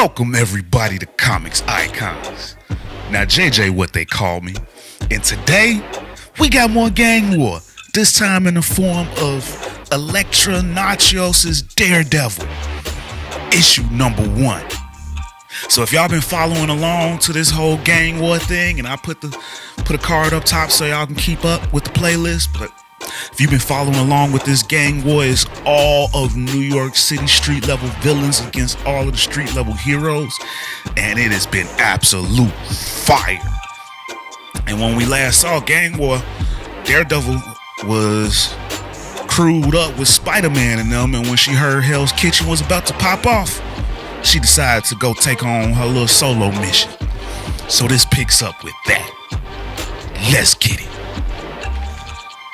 Welcome everybody to Comics Icons. Now JJ what they call me. And today, we got more gang war. This time in the form of Elektra Nachos' Daredevil. Issue number 1. So if y'all been following along to this whole gang war thing, and I put a card up top so y'all can keep up with the playlist, but if you've been following along with this gang war, it's all of New York City street level villains against all of the street level heroes, and it has been absolute fire. And when we last saw gang war, Daredevil was crewed up with Spider-Man and them, and when she heard Hell's Kitchen was about to pop off, she decided to go take on her little solo mission. So this picks up with that. Let's get it.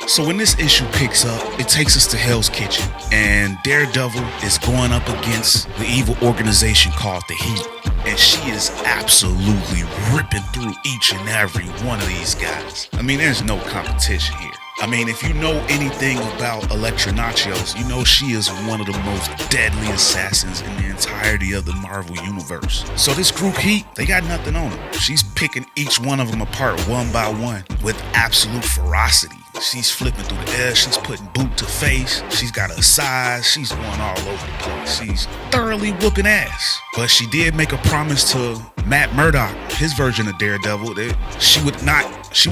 So when this issue picks up, it takes us to Hell's Kitchen, and Daredevil is going up against the evil organization called the Heat, and she is absolutely ripping through each and every one of these guys. I mean, there's no competition here. I mean, if you know anything about Elektra Nachos, you know she is one of the most deadly assassins in the entirety of the Marvel Universe. So this group Heat, they got nothing on them. She's picking each one of them apart one by one with absolute ferocity. She's flipping through the air, she's putting boot to face, she's got her size, she's going all over the place. She's thoroughly whooping ass. But she did make a promise to Matt Murdock, his version of Daredevil, that she would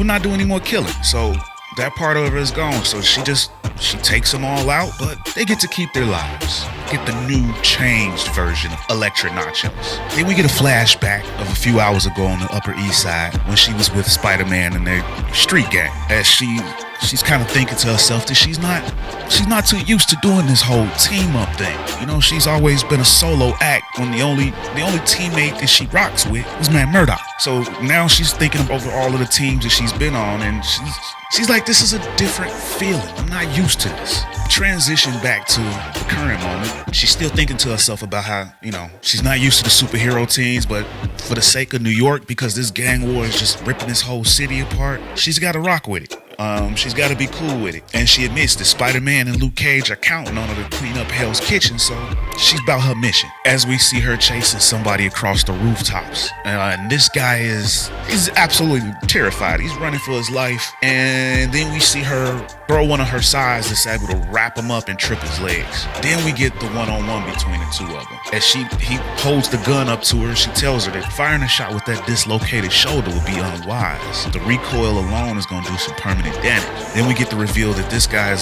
not do any more killing. So that part of her is gone, so she takes them all out, but they get to keep their lives. Get the new changed version of Elektra Nachos. Then we get a flashback of a few hours ago on the Upper East Side when she was with Spider-Man and their street gang, as she's kind of thinking to herself that she's not too used to doing this whole team up thing. You know, she's always been a solo act when the only teammate that she rocks with was Matt Murdock. So now she's thinking over all of the teams that she's been on, and she's like, this is a different feeling. I'm not used to this. Transition back to the current moment. She's still thinking to herself about how, you know, she's not used to the superhero teams, but for the sake of New York, because this gang war is just ripping this whole city apart, she's got to rock with it. She's got to be cool with it. And she admits that Spider-Man and Luke Cage are counting on her to clean up Hell's Kitchen, so she's about her mission. As we see her chasing somebody across the rooftops. And this guy is absolutely terrified. He's running for his life. And then we see her throw one of her sides that's able to wrap him up and trip his legs. Then we get the one-on-one between the two of them. As he holds the gun up to her, she tells her that firing a shot with that dislocated shoulder would be unwise. The recoil alone is going to do some permanent damage. Then we get the reveal that this guy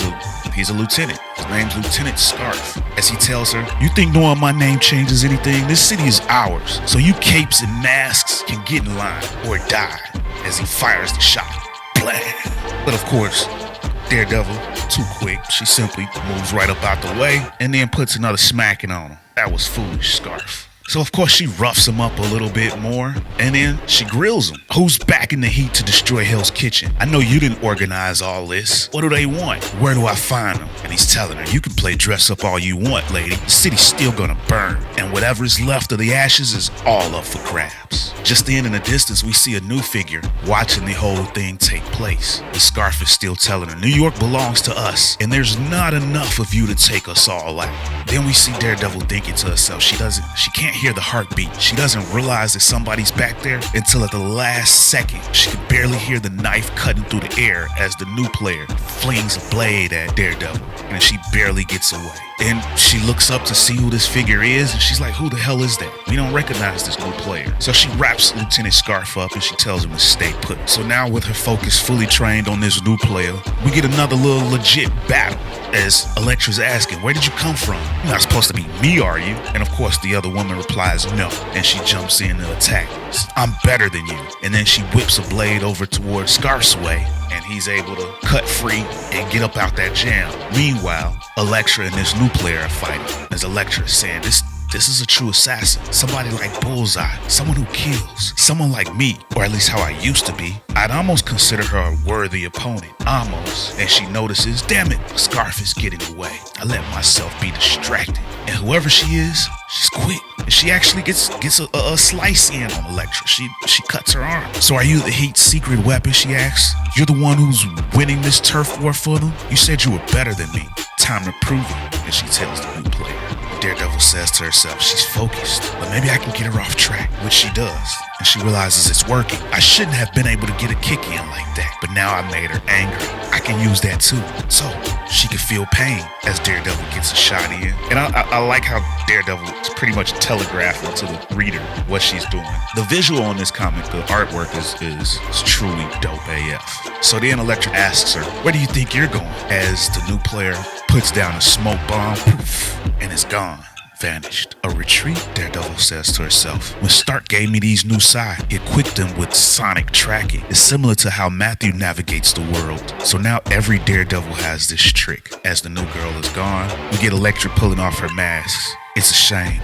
he's a lieutenant. His name's Lieutenant Scarf. As he tells her, you think knowing my name changes anything? This city is ours. So you capes and masks can get in line or die. As he fires the shot. Blah. But of course, Daredevil, too quick. She simply moves right up out the way and then puts another smacking on him. That was foolish, Scarf. So of course she roughs him up a little bit more, and then she grills him. Who's back in the Heat to destroy Hell's Kitchen? I know you didn't organize all this. What do they want? Where do I find them? And he's telling her, you can play dress up all you want, lady. The city's still gonna burn, and whatever is left of the ashes is all up for grabs. Just then in the distance, we see a new figure watching the whole thing take place. The Scarf is still telling her, New York belongs to us, and there's not enough of you to take us all out. Then we see Daredevil thinking to herself, she can't hear the heartbeat. She doesn't realize that somebody's back there until at the last second. She can barely hear the knife cutting through the air as the new player flings a blade at Daredevil, and she barely gets away. Then she looks up to see who this figure is, and she's like, who the hell is that? We don't recognize this new player. So she wraps Lieutenant Scarf up and she tells him to stay put. So now with her focus fully trained on this new player, we get another little legit battle as Elektra's asking, where did you come from? You're not supposed to be me, are you? And of course the other woman replies no, and she jumps in to attack. I'm better than you. And then she whips a blade over towards Scarf's way, and he's able to cut free and get up out that jam. Meanwhile, Elektra and this new player are fighting, as Elektra is saying, this is a true assassin. Somebody like Bullseye. Someone who kills. Someone like me, or at least how I used to be. I'd almost consider her a worthy opponent. Almost. And she notices, damn it, Scarf is getting away. I let myself be distracted. And whoever she is, she's quick. And she actually gets a slice in on Elektra. She cuts her arm. So are you the Heat's secret weapon, she asks? You're the one who's winning this turf war for them? You said you were better than me. Time to prove it. And she tells the new player. Daredevil says to herself she's focused, but maybe I can get her off track, which she does. And she realizes it's working. I shouldn't have been able to get a kick in like that, but now I made her angry. I can use that too. So she can feel pain as Daredevil gets a shot in. And I like how Daredevil is pretty much telegraphing to the reader what she's doing. The visual on this comic, the artwork is truly dope AF. So then Elektra asks her, where do you think you're going? As the new player puts down a smoke bomb, poof, and it's gone. Vanished. A retreat, Daredevil says to herself. When Stark gave me these new sides, he equipped them with sonic tracking. It's similar to how Matthew navigates the world. So now every Daredevil has this trick. As the new girl is gone, we get Elektra pulling off her mask. It's a shame.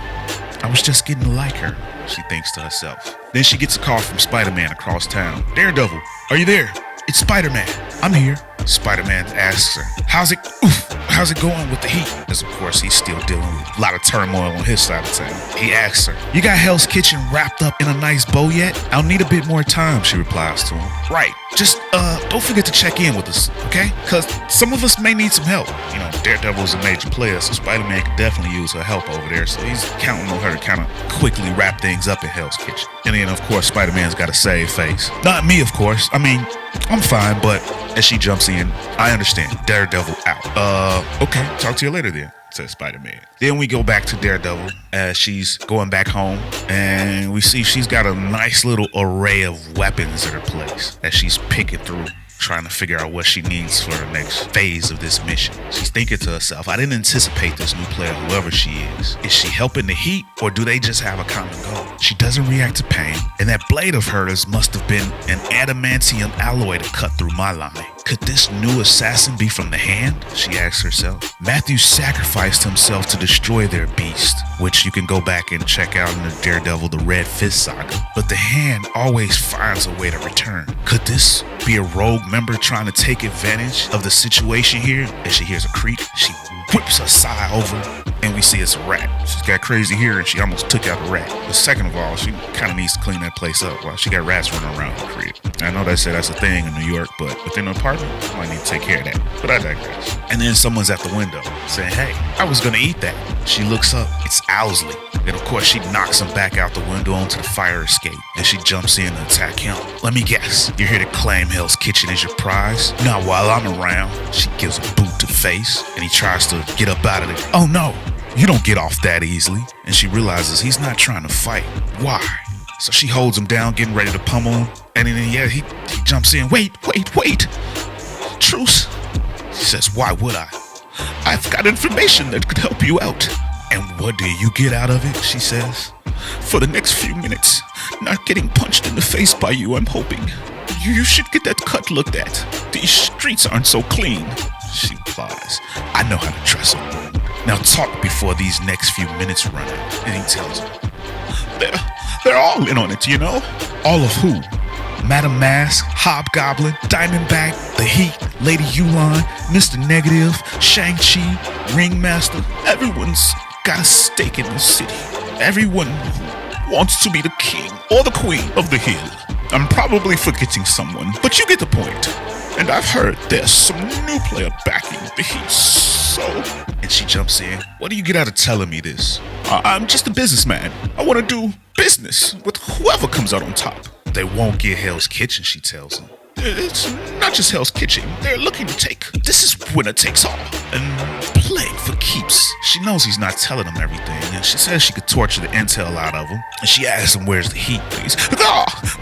I was just getting to like her, she thinks to herself. Then she gets a call from Spider-Man across town. Daredevil, are you there? It's Spider-Man. I'm here. Spider-Man asks her, how's it going with the heat? As of course he's still dealing with a lot of turmoil on his side of town. He asks her, you got Hell's Kitchen wrapped up in a nice bow yet? I'll need a bit more time, she replies to him. Right, just don't forget to check in with us, okay? Cause some of us may need some help. You know, Daredevil's a major player, so Spider-Man could definitely use her help over there, so he's counting on her to kind of quickly wrap things up in Hell's Kitchen. And then of course Spider-Man's got a save face. Not me, of course. I mean, I'm fine, but as she jumps in, I understand. Daredevil out. Okay, talk to you later then, says Spider-Man. Then we go back to Daredevil as she's going back home, and we see she's got a nice little array of weapons at her place as she's picking through, trying to figure out what she needs for the next phase of this mission. She's thinking to herself, I didn't anticipate this new player, whoever she is. Is she helping the heat, or do they just have a common goal? She doesn't react to pain, and that blade of hers must have been an adamantium alloy to cut through my line. Could this new assassin be from the Hand? She asks herself. Matthew sacrificed himself to destroy their beast, which you can go back and check out in the Daredevil The Red Fist saga. But the Hand always finds a way to return. Could this be a rogue member trying to take advantage of the situation here? As she hears a creak, she whips her sigh over, and we see it's a rat. She's got crazy hair and she almost took out a rat. But second of all, she kind of needs to clean that place up while she got rats running around her crib. I know they say that's a thing in New York, but within an apartment, I might need to take care of that. But I digress. And then someone's at the window saying, hey, I was gonna eat that. She looks up, it's Owsley. And of course she knocks him back out the window onto the fire escape. And she jumps in to attack him. Let me guess, you're here to claim Hell's Kitchen as your prize? Not while I'm around. She gives a boot to face, and he tries to get up out of there. Oh no, you don't get off that easily. And she realizes he's not trying to fight. Why? So she holds him down, getting ready to pummel him. And then he jumps in. Wait. Truce. She says, why would I? I've got information that could help you out. And what do you get out of it? She says. For the next few minutes, not getting punched in the face by you, I'm hoping. You should get that cut looked at. These streets aren't so clean. She replies, I know how to dress a wound. Now talk before these next few minutes run out. And he tells her, they're all in on it, you know? All of who? Madam Mask, Hobgoblin, Diamondback, The Heat, Lady Yulan, Mr. Negative, Shang-Chi, Ringmaster. Everyone's got a stake in this city. Everyone who wants to be the king or the queen of the hill. I'm probably forgetting someone, but you get the point. And I've heard there's some new player backing the Heat, so... And she jumps in. What do you get out of telling me this? I'm just a businessman. I want to do business with whoever comes out on top. They won't get Hell's Kitchen, she tells him. It's not just Hell's Kitchen. They're looking to take. This is winner takes all. And playing for keeps. She knows he's not telling him everything, and she says she could torture the intel out of him. And she asks him where's the Heat, please.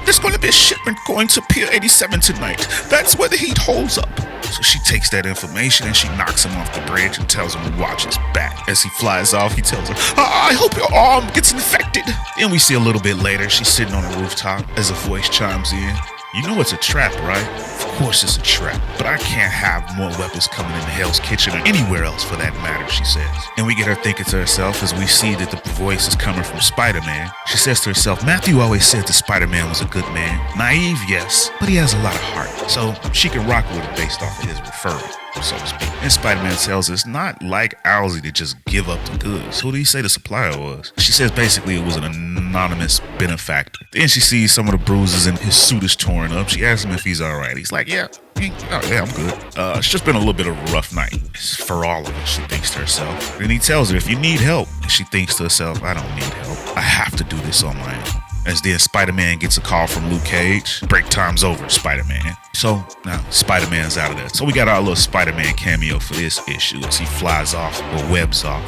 There's going to be a shipment going to Pier 87 tonight. That's where the Heat holds up. So she takes that information and she knocks him off the bridge and tells him to watch his back. As he flies off, he tells her, I hope your arm gets infected. Then we see a little bit later, she's sitting on the rooftop as a voice chimes in. You know it's a trap, right? Of course it's a trap, but I can't have more weapons coming into Hell's Kitchen or anywhere else for that matter, she says. And we get her thinking to herself as we see that the voice is coming from Spider-Man. She says to herself, Matthew always said that Spider-Man was a good man. Naive, yes, but he has a lot of heart, so she can rock with it based off of his referral. so to speak. And Spider-Man tells her it's not like Owlsy to just give up the goods. Who do you say the supplier was? She says basically it was an anonymous benefactor. Then she sees some of the bruises and his suit is torn up. She asks him if he's all right. He's like, yeah, I'm good. It's just been a little bit of a rough night. For all of us, she thinks to herself. Then he tells her if you need help. And she thinks to herself, I don't need help. I have to do this on my own. As then Spider-Man gets a call from Luke Cage. Break time's over, Spider-Man. So now Spider-Man's out of there. So we got our little Spider-Man cameo for this issue as he flies off or webs off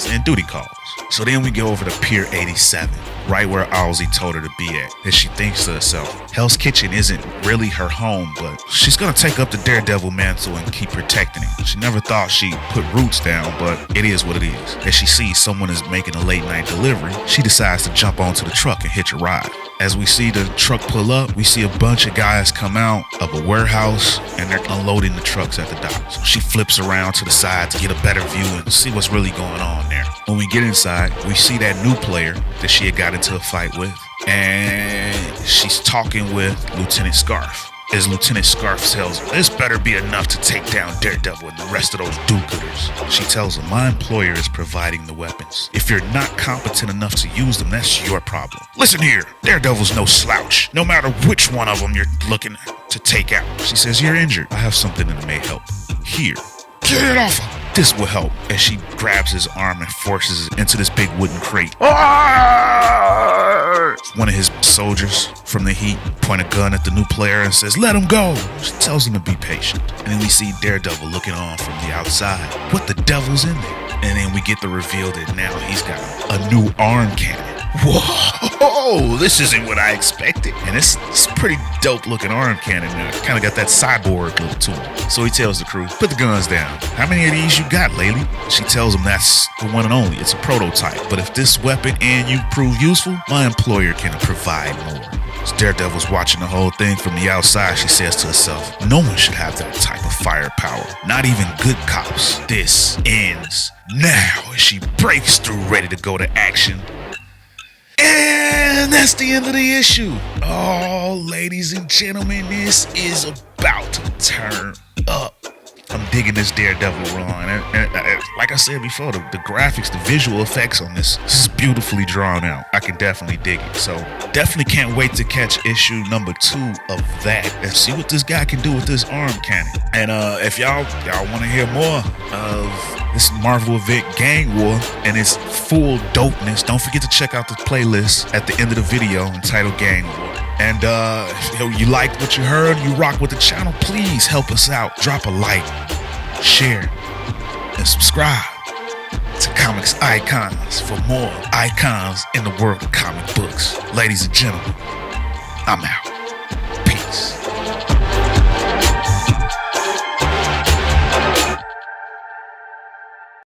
and duty calls. So then we go over to Pier 87, right where Owlsy told her to be at. As she thinks to herself, Hell's Kitchen isn't really her home, but she's gonna take up the Daredevil mantle and keep protecting it. She never thought she'd put roots down, but it is what it is. As she sees someone is making a late night delivery, she decides to jump onto the truck and hitch a ride. As we see the truck pull up, we see a bunch of guys come out of a warehouse and they're unloading the trucks at the dock. So she flips around to the side to get a better view and see what's really going on there. When we get inside, we see that new player that she had got into a fight with, and she's talking with Lieutenant Scarf. As Lieutenant Scarf tells her, this better be enough to take down Daredevil and the rest of those do-gooders. She tells him, my employer is providing the weapons. If you're not competent enough to use them, that's your problem. Listen here, Daredevil's no slouch, no matter which one of them you're looking to take out. She says, you're injured. I have something that may help. Here. Get it off her. This will help. As she grabs his arm and forces it into this big wooden crate. One of his soldiers from the heat point a gun at the new player and says, let him go. She tells him to be patient. And then we see Daredevil looking on from the outside. What the devil's in there? And then we get the reveal that now he's got a new arm cannon. Whoa, this isn't what I expected. And it's pretty dope looking arm cannon now. Kind of got that cyborg look to him. So he tells the crew, put the guns down. How many of these you got, lady? She tells him that's the one and only. It's a prototype. But if this weapon and you prove useful, my employer can provide more. As Daredevil's watching the whole thing from the outside, she says to herself, no one should have that type of firepower. Not even good cops. This ends now. As she breaks through, ready to go to action. And that's the end of the issue. Oh, ladies and gentlemen, this is about to turn up. I'm digging this Daredevil run. And like I said before, the graphics, the visual effects on this is beautifully drawn out. I can definitely dig it. So definitely can't wait to catch issue number 2 of that and see what this guy can do with this arm cannon. And if y'all want to hear more of this Marvel event Gang War and its full dopeness, don't forget to check out the playlist at the end of the video entitled Gang War. And if you liked what you heard, you rock with the channel, please help us out. Drop a like, share, and subscribe to Comics Icons for more icons in the world of comic books. Ladies and gentlemen, I'm out.